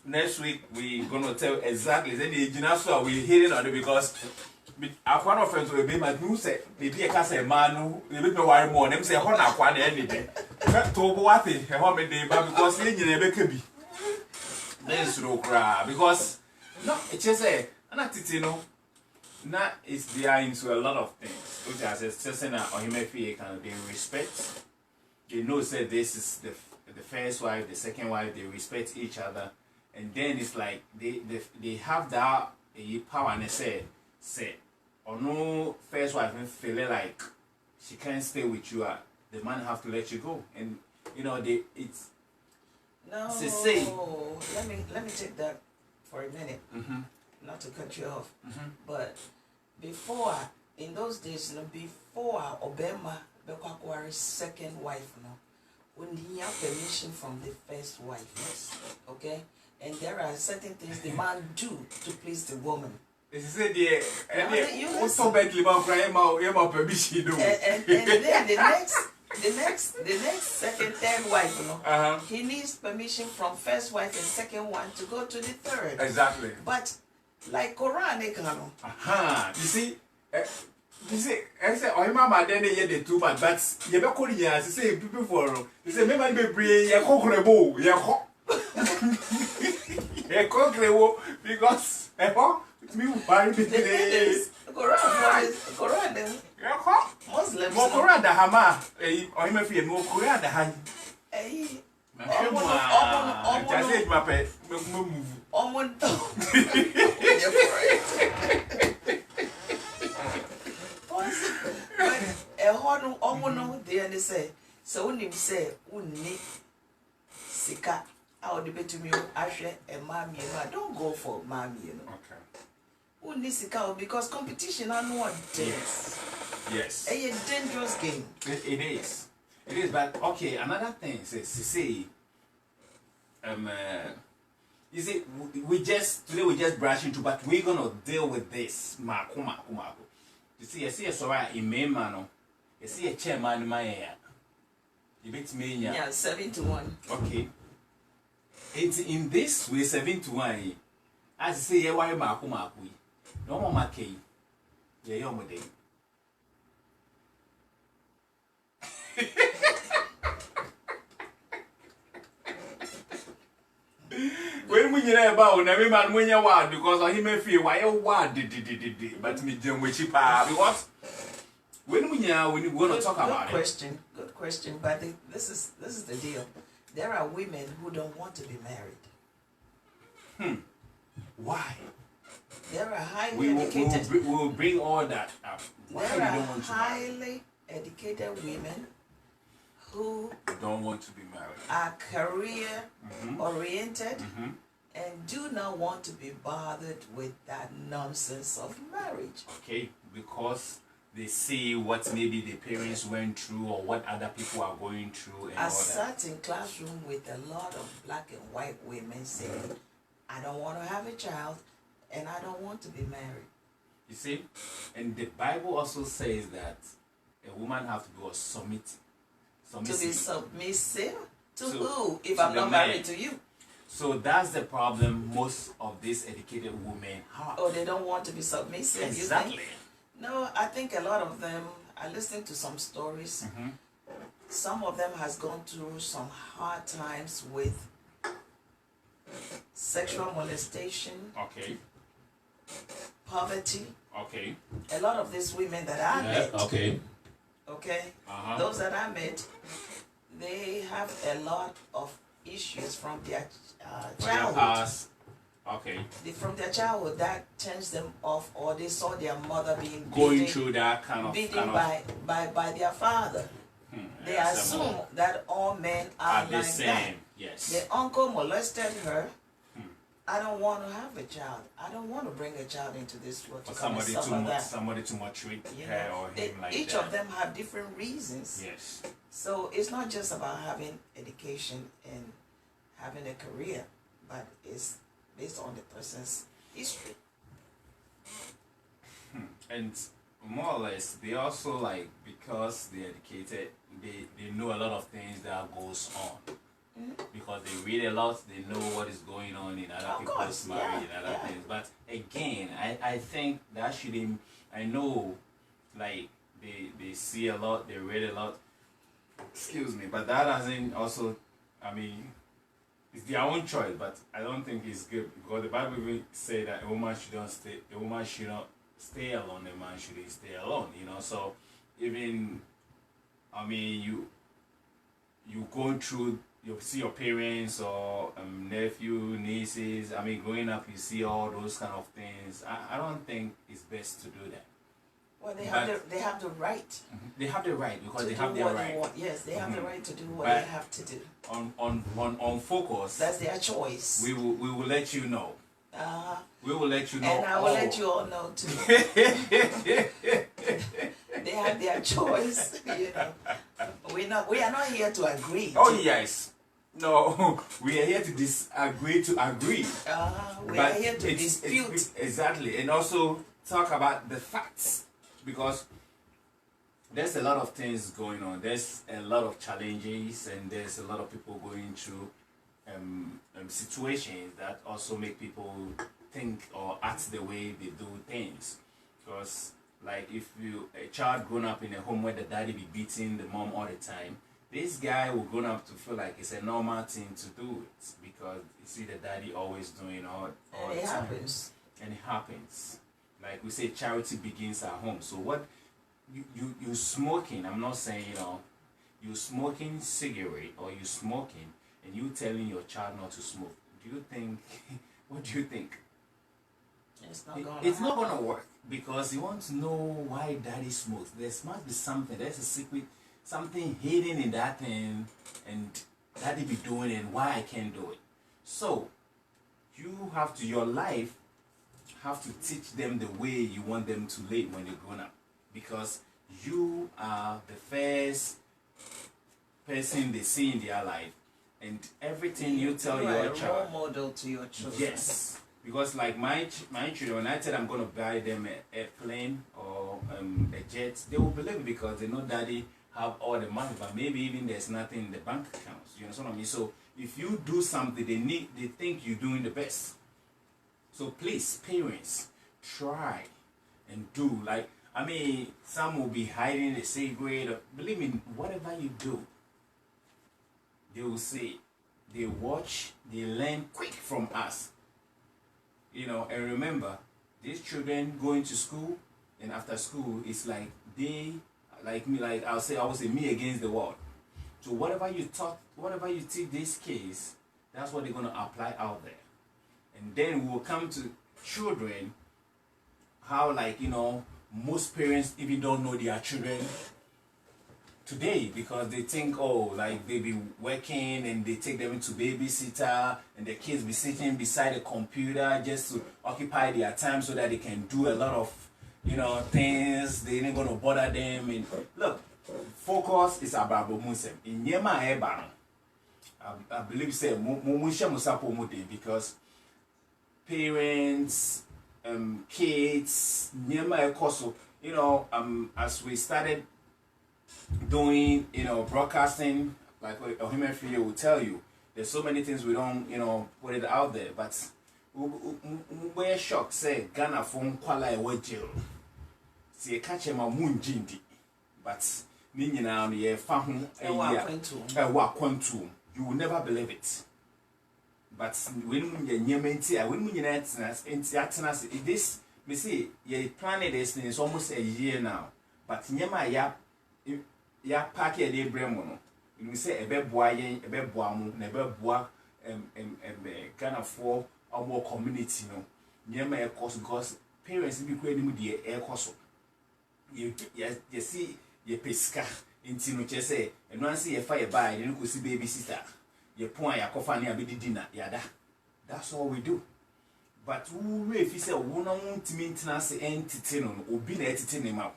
next week we gonna tell exactly then the so we hearing on it because one of friends will be my new say maybe a cast a man who will be worry more them say how na kwa any day to what thing how me day because you never can be then slow cry because no it's just a now is they are into a lot of things which as a citizen or human being can they respect they know say this is the first wife the second wife they respect each other and then it's like they have that power and they say or no first wife feel like she can't stay with you the man have to let you go and it's no say let me take that for a minute not to cut you off but before in those days, before Obama Bekwakwari's second wife, when he had permission from the first wife, yes. Okay, and there are certain things the man do to please the woman. He said, "Yeah, and also Bentley man crying out permission." And then the next second, third wife, he needs permission from first wife and second one to go to the third. Exactly. But like Quran, you see, I say, oh, mama, then they the two, but you be calling ya. Say people for you say, me man be bring ya kokrebo, ya ko, ya kokrebo because me buy me the Quran then ya ko Muslims. Mo Quran da hama, oh, me fi mo Quran da han. Just say my pet, move. They say, so when you say, Unni Sika, I would be to me, Asher and Mammy, I don't go for Mammy, Okay. Unni Sika, because competition are not yes. Yes. A dangerous game. It is. It is, but okay, another thing is, see, you see, we just brush into, but we're gonna deal with this. Mako. You see, I see a sorry in main man. You see a chairman in my hair. You bet me, yeah, 7-1. Okay. It's in this way 7-1. As I say, why Mako? No more Maki. Yeah, you're my day. When we hear about every man when you want because he may feel why you want but me doing with cheaper because when we going to talk about it. Good question, but this is the deal. There are women who don't want to be married. Why? There are highly educated. We will bring all that up. Why there you are don't want to highly educated women who don't want to be married, are career oriented, and do not want to be bothered with that nonsense of marriage. Okay, because they see what maybe the parents went through or what other people are going through and I all sat in classroom with a lot of black and white women saying, I don't want to have a child and I don't want to be married. You see, and the Bible also says that a woman has to be submissive. To be submissive? To So, who? If to I'm the not man. married to you. So that's the problem most of these educated women have. Oh, they don't want to be submissive. Exactly. You think? No, I think a lot of them, I listened to some stories. Some of them has gone through some hard times with sexual molestation, Okay. poverty. Okay. A lot of these women that I met, Okay. those that I met, they have a lot of issues from their childhood. Okay. From their childhood, that turns them off, or they saw their mother being Going through that kind of by their father. They assume that all men are the like same. that. Yes. The uncle molested her. I don't want to have a child. I don't want to bring a child into this world. For somebody to maltreat her or him like each that. of them have different reasons. Yes. So it's not just about having education and having a career, but it's based on the person's history. And more or less, they also like, because they're educated, they know a lot of things that goes on. Because they read a lot, they know what is going on in other people's marriage and other things. But again, I think that shouldn't, I know, like, they see a lot, they read a lot, excuse me, but that doesn't also, I mean, it's their own choice, but I don't think it's good, because the Bible even say that a woman should not stay alone, a man shouldn't stay alone, you know. So even, I mean, you go through, you see your parents or nephew, nieces, I mean, growing up, you see all those kind of things. I don't think it's best to do that. Well, they have the right. They have the right, because they have their right. Yes, they have the right to do what they have to do. On focus, that's their choice. We will let you know. We will let you know. And I will let you all know too. they have their choice. You know, we are not here to agree. Oh yes. No, we are here to disagree to agree. We are here to dispute. Exactly, and also talk about the facts, because there's a lot of things going on. There's a lot of challenges, and there's a lot of people going through situations that also make people think or act the way they do things. Because, like, if a child grown up in a home where the daddy be beating the mom all the time, this guy will grow up to feel like it's a normal thing to do it, because you see the daddy always doing all and the it time. happens. And it happens. Like we say, charity begins at home. So what you smoking? I'm not saying, you know, you smoking cigarette or you smoking, and you telling your child not to smoke. Do you think? What do you think? It's not gonna work, because you want to know why daddy smokes. There must be something. There's a secret. Something hidden in that thing, and daddy be doing it, and why I can't do it. So you have to, your life have to teach them the way you want them to live when they're grown up, because you are the first person they see in their life, and everything you tell your child, role model to your children. Yes, because like my children, when I tell I'm going to buy them a plane or a jet, they will believe it, because they know daddy have all the money, but maybe even there's nothing in the bank accounts. You know what I mean? So if you do something, they think you're doing the best. So please, parents, try and do. Like, I mean, some will be hiding the cigarette. Or, believe me, whatever you do, they will see. They watch, they learn quick from us. You know, and remember, these children going to school, and after school, it's like they, like me, like I would say me against the world. So whatever you taught, whatever you teach these kids, that's what they're going to apply out there. And then we'll come to children, how, like, you know, most parents even don't know their children today, because they think, oh, like they be working and they take them into babysitter, and the kids be sitting beside a computer just to occupy their time so that they can do a lot of, you know, things. They ain't gonna bother them. And look, focus is about Muslim. In Yema Ebano, I believe say because parents, kids, Yema Ekoso, you know, as we started doing, you know, broadcasting, like a human figure will tell you, there's so many things we don't, you know, put it out there, but we're shocked, say, Ghana phone kwala ewa jail. See, catch him a moon jindi, but Nina, ye found a quantum. You will never believe it. But when you menti, when you net this, we see, ye planet is almost a year now, but Nyama ya pack a day bremono. You say a bed boy, a bed boamu, never bois, Ghana for our more community, no. Nyama cost because parents be creating the air cost. You see, ye pesca in Tino Chese, and once you fire by, you could see babysitter. Your point, your coffee, a bit dinner, yada. That's all we do. But who, if you say, one won't maintenance entity, or be the entity name out.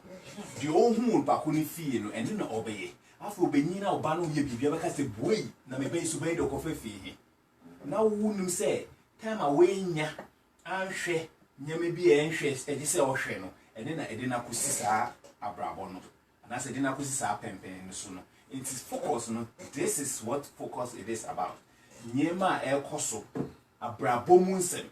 The old moon, Bakuni fee, and you know, obey. After Benina or Banu, you be ever cast a boy, Name to obey the coffee fee. Now, wouldn't say, time away, ya, I'm sure, you may be anxious, and you say, oh, Sheno, and then I didn't accuse a brabono. And I said, didn't accuse a pempen sooner. It is focus, no. This is what focus it is about. Nyema el koso, a brabomunsem.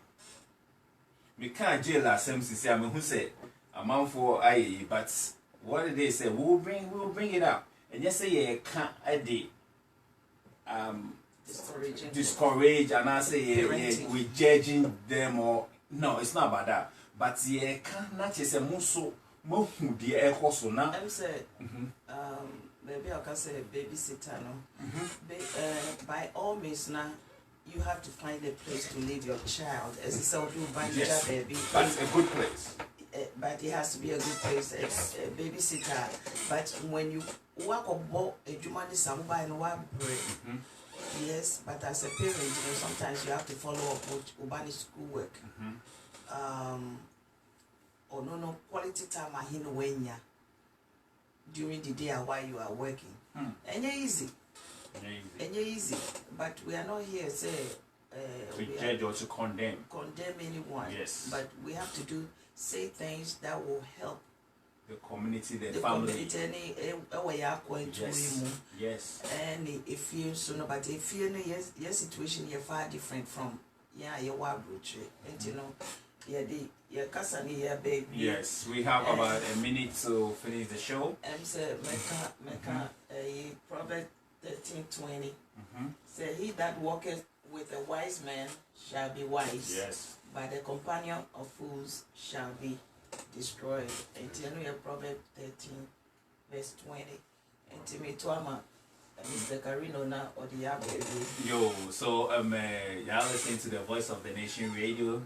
We can't jail ourselves to say, I mean, who said, a man for I, but what did they say? We'll bring it up. And yes, say, yeah, can't a day. Discourage, and I say, we're judging them, or no, it's not about that. But yeah, can't not just a muso, mohu, the air coso now. I'm said, maybe I can say babysitter, no? By all means, now you have to find a place to leave your child. As you said, you find yes, baby. But it's a good place. But it has to be a good place. It's a babysitter. But when you work about a human somebody and work break. Yes, but as a parent, you know, sometimes you have to follow up with Ubani schoolwork. Or no quality time I wenya. during the day while you are working. And you're easy. And you're easy. But we are not here say to judge or to condemn anyone. Yes. But we have to say things that will help the community, the family. Yes. And if you so no, but if you know your situation you're far different from your approach. And you know, your cousin here, baby. Yes, we have about a minute to finish the show. Say Mecca Proverbs 13:20. Say he that walketh with a wise man shall be wise. Yes. But the companion of fools shall be destroyed. And tell me Proverbs 13:20. And to me Tuama Mr. Carino now or the baby. Yo, so y'all listening to the Voice of the Nation radio.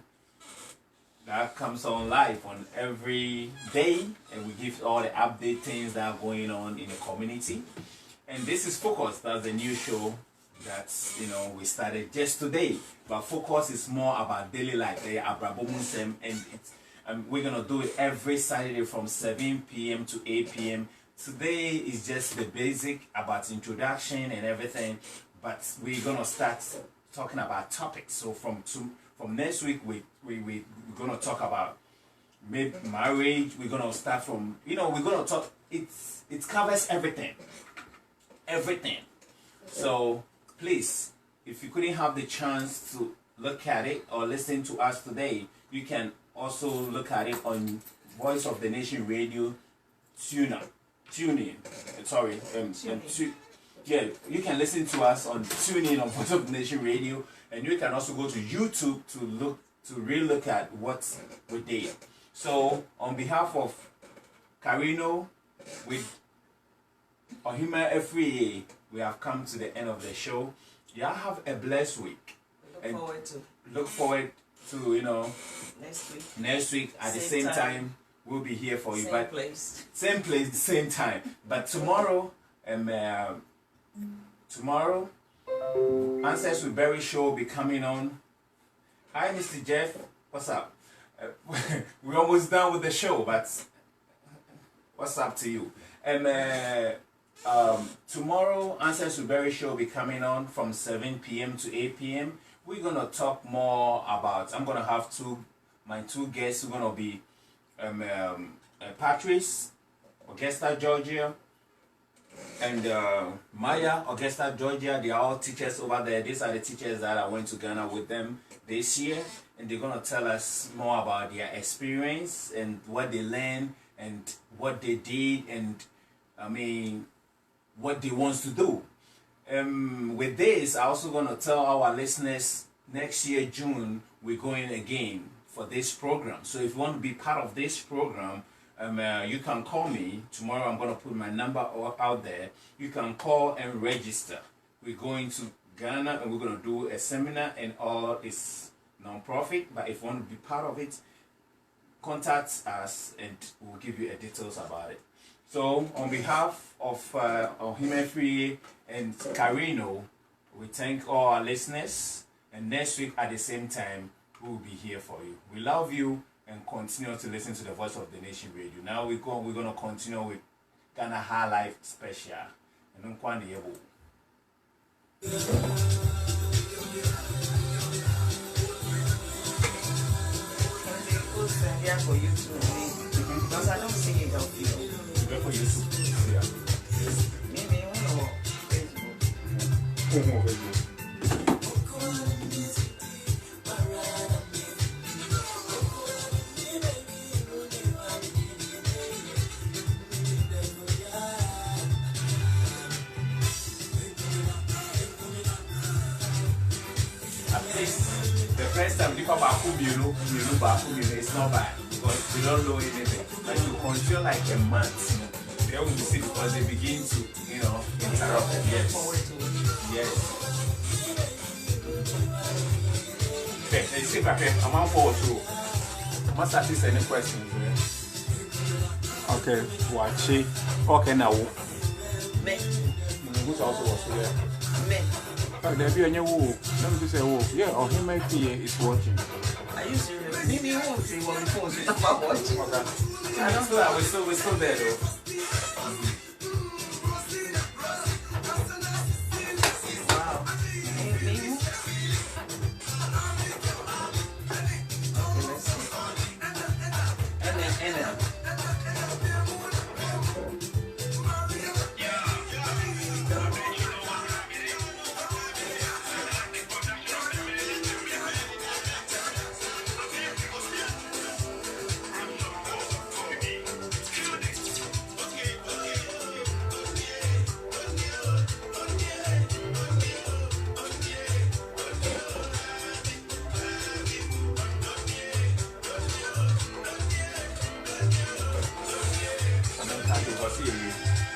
That comes on live on every day, and we give all the update things that are going on in the community. And this is Focus. That's the new show that we started just today. But Focus is more about daily life. And we're gonna do it every Saturday from 7 p.m. to 8 p.m. Today is just the basic about introduction and everything, but we're gonna start talking about topics. So from next week, we're gonna talk about marriage. We're gonna start from we're gonna talk. It covers everything. So please, if you couldn't have the chance to look at it or listen to us today, you can also look at it on Voice of the Nation radio. TuneIn. Yeah, you can listen to us on TuneIn on Voice of the Nation radio. And you can also go to YouTube to really look at what we did. So on behalf of Carino with Ohima FEA, we have come to the end of the show. Y'all have a blessed week. Look forward to next week at the same time. We'll be here for you. Same place, the same time. But tomorrow, Answers with Barry show will be coming on. Hi, Mr. Jeff. What's up? We're almost done with the show, but what's up to you? And tomorrow, Answers with Barry show will be coming on from 7 p.m. to 8 p.m. We're gonna talk more about. I'm gonna have my two guests who are gonna be Patrice, Augusta, Georgia, and Maya, Augusta, Georgia. They are all teachers over there. These are the teachers that I went to Ghana with them this year, and they're gonna tell us more about their experience and what they learned and what they did, and what they want to do. With this, I'm also gonna tell our listeners next year June we're going again for this program. So if you want to be part of this program, you can call me. Tomorrow I'm going to put my number out there. You can call and register. We're going to Ghana and we're going to do a seminar, and all is non-profit. But if you want to be part of it, contact us and we'll give you details about it. So on behalf of Ohima FEA and Carino, we thank all our listeners. And next week at the same time, we will be here for you. We love you, and continue to listen to the Voice of the Nation radio. Now we're going to continue with Ghana High Life Special. And I'm going to for you too, because I don't see it on video. For YouTube, yeah. Maybe on Facebook. First time people it's not bad because they don't know anything. But you continue like a month, they will see because they begin to, interrupt. Yes. Okay, let's see if I'm on forward too. I must ask you any questions. Okay, watch it. Okay, now. Me. Who's also was here? Me. There be a new woo. Let me just say woo. Yeah, Ohima FEA is watching. Are you serious? Maybe you won't see what we post. I'm not watching. Okay. I don't know that we're still there though. see you.